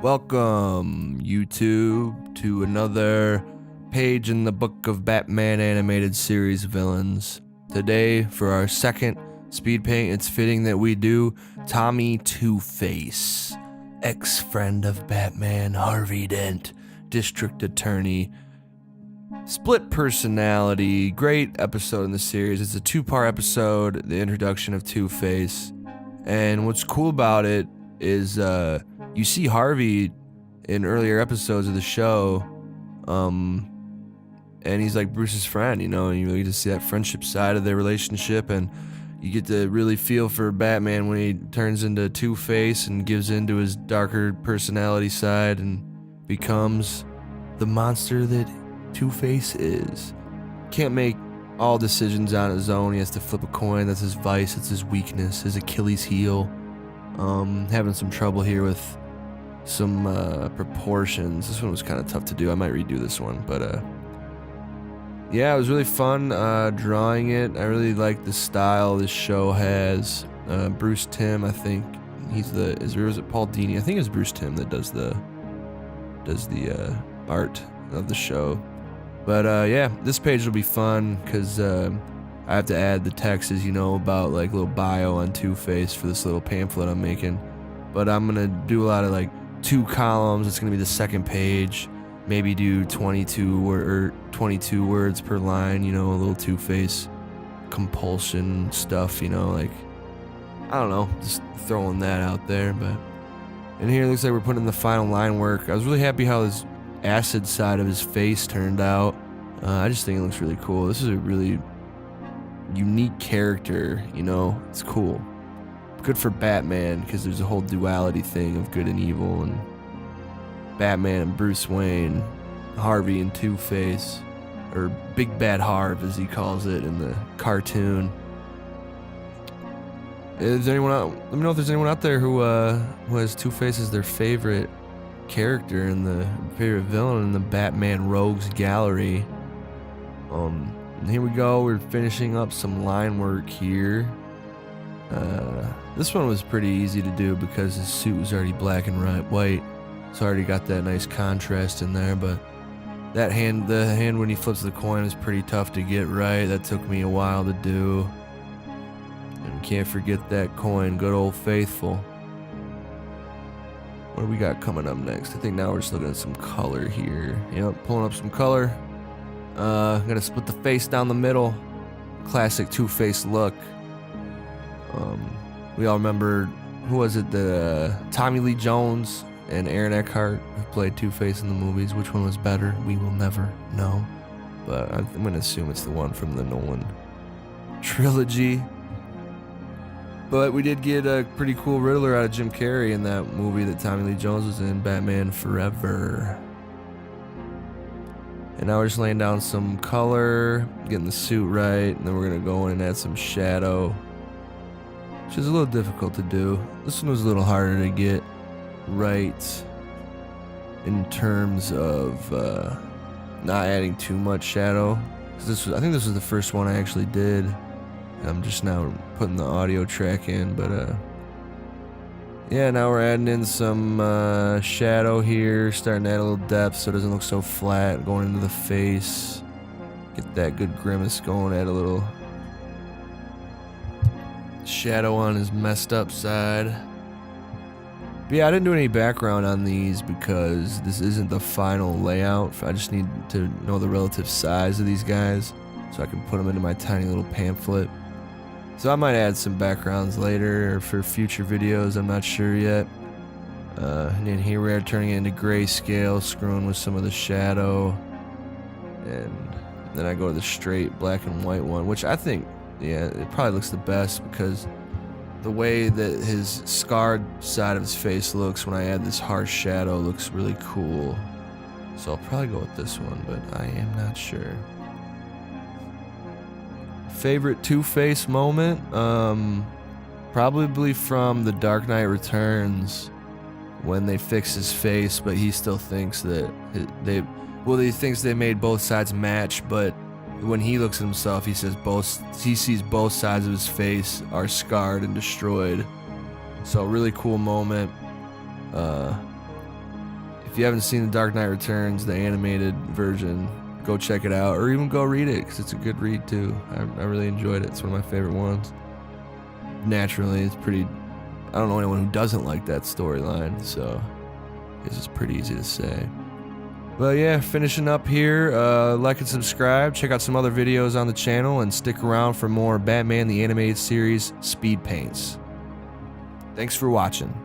Welcome, YouTube, to another page in the book of Batman animated series villains. Today, for our second speed paint, it's fitting that we do Tommy Two-Face, ex-friend of Batman, Harvey Dent, district attorney, split personality. Great episode in the series. It's a two-part episode, the introduction of Two-Face, and what's cool about it is you see Harvey in earlier episodes of the show, and he's like Bruce's friend, you know, and you really get to see that friendship side of their relationship, and you get to really feel for Batman when he turns into Two-Face and gives into his darker personality side and becomes the monster that Two-Face is. Can't make all decisions on his own. He has to flip a coin. That's his vice, it's his weakness, his Achilles heel. Having some trouble here with some proportions. This one was kind of tough to do. I might redo this one, but yeah, it was really fun drawing it. I really like the style this show has. Bruce Timm, I think he's is it Paul Dini? I think it's Bruce Timm that does the art of the show. But yeah, this page will be fun because I have to add the text, as you know, about like little bio on Two-Face for this little pamphlet I'm making. But I'm gonna do a lot of like 2 columns. It's gonna be the second page. Maybe do 22 words per line. You know, a little Two-Face compulsion stuff. You know, like I don't know, just throwing that out there. But and here it looks like we're putting in the final line work. I was really happy how his acid side of his face turned out. I just think it looks really cool. This is a really unique character, you know. It's cool. Good for Batman because there's a whole duality thing of good and evil, and Batman and Bruce Wayne, Harvey and Two-Face, or Big Bad Harv as he calls it in the cartoon. Is anyone out? Let me know if there's anyone out there who has Two-Face as their favorite character and the favorite villain in the Batman Rogues Gallery. And here we go, we're finishing up some line work here. This one was pretty easy to do because his suit was already black and white, so I already got that nice contrast in there, but the hand when he flips the coin is pretty tough to get right. That took me a while to do. And we can't forget that coin, good old faithful. What do we got coming up next? I think now we're just looking at some color here. Yep, pulling up some color. Gonna split the face down the middle. Classic Two-Face look. We all remember, who was it? Tommy Lee Jones and Aaron Eckhart who played Two-Face in the movies. Which one was better? We will never know. But I'm gonna assume it's the one from the Nolan trilogy. But we did get a pretty cool Riddler out of Jim Carrey in that movie that Tommy Lee Jones was in, Batman Forever. And now we're just laying down some color, getting the suit right, and then we're gonna go in and add some shadow, which is a little difficult to do. This one was a little harder to get right in terms of not adding too much shadow. I think this was the first one I actually did. I'm just now putting the audio track in, but yeah, now we're adding in some shadow here, starting to add a little depth so it doesn't look so flat going into the face. Get that good grimace going, add a little shadow on his messed up side. But yeah, I didn't do any background on these because this isn't the final layout. I just need to know the relative size of these guys so I can put them into my tiny little pamphlet. So I might add some backgrounds later or for future videos, I'm not sure yet. And then here we are turning it into grayscale, screwing with some of the shadow. And then I go to the straight black and white one, which I think, yeah, it probably looks the best because the way that his scarred side of his face looks when I add this harsh shadow looks really cool. So I'll probably go with this one, but I am not sure. Favorite Two-Face moment? Probably from The Dark Knight Returns when they fix his face, but he still thinks that he thinks they made both sides match, but when he looks at himself, he sees both sides of his face are scarred and destroyed. So really cool moment. if you haven't seen The Dark Knight Returns, the animated version, go check it out, or even go read it, because it's a good read too. I really enjoyed it. It's one of my favorite ones. Naturally, it's pretty... I don't know anyone who doesn't like that storyline, so this is pretty easy to say. But yeah, finishing up here, like and subscribe, check out some other videos on the channel, and stick around for more Batman the Animated Series Speed Paints. Thanks for watching.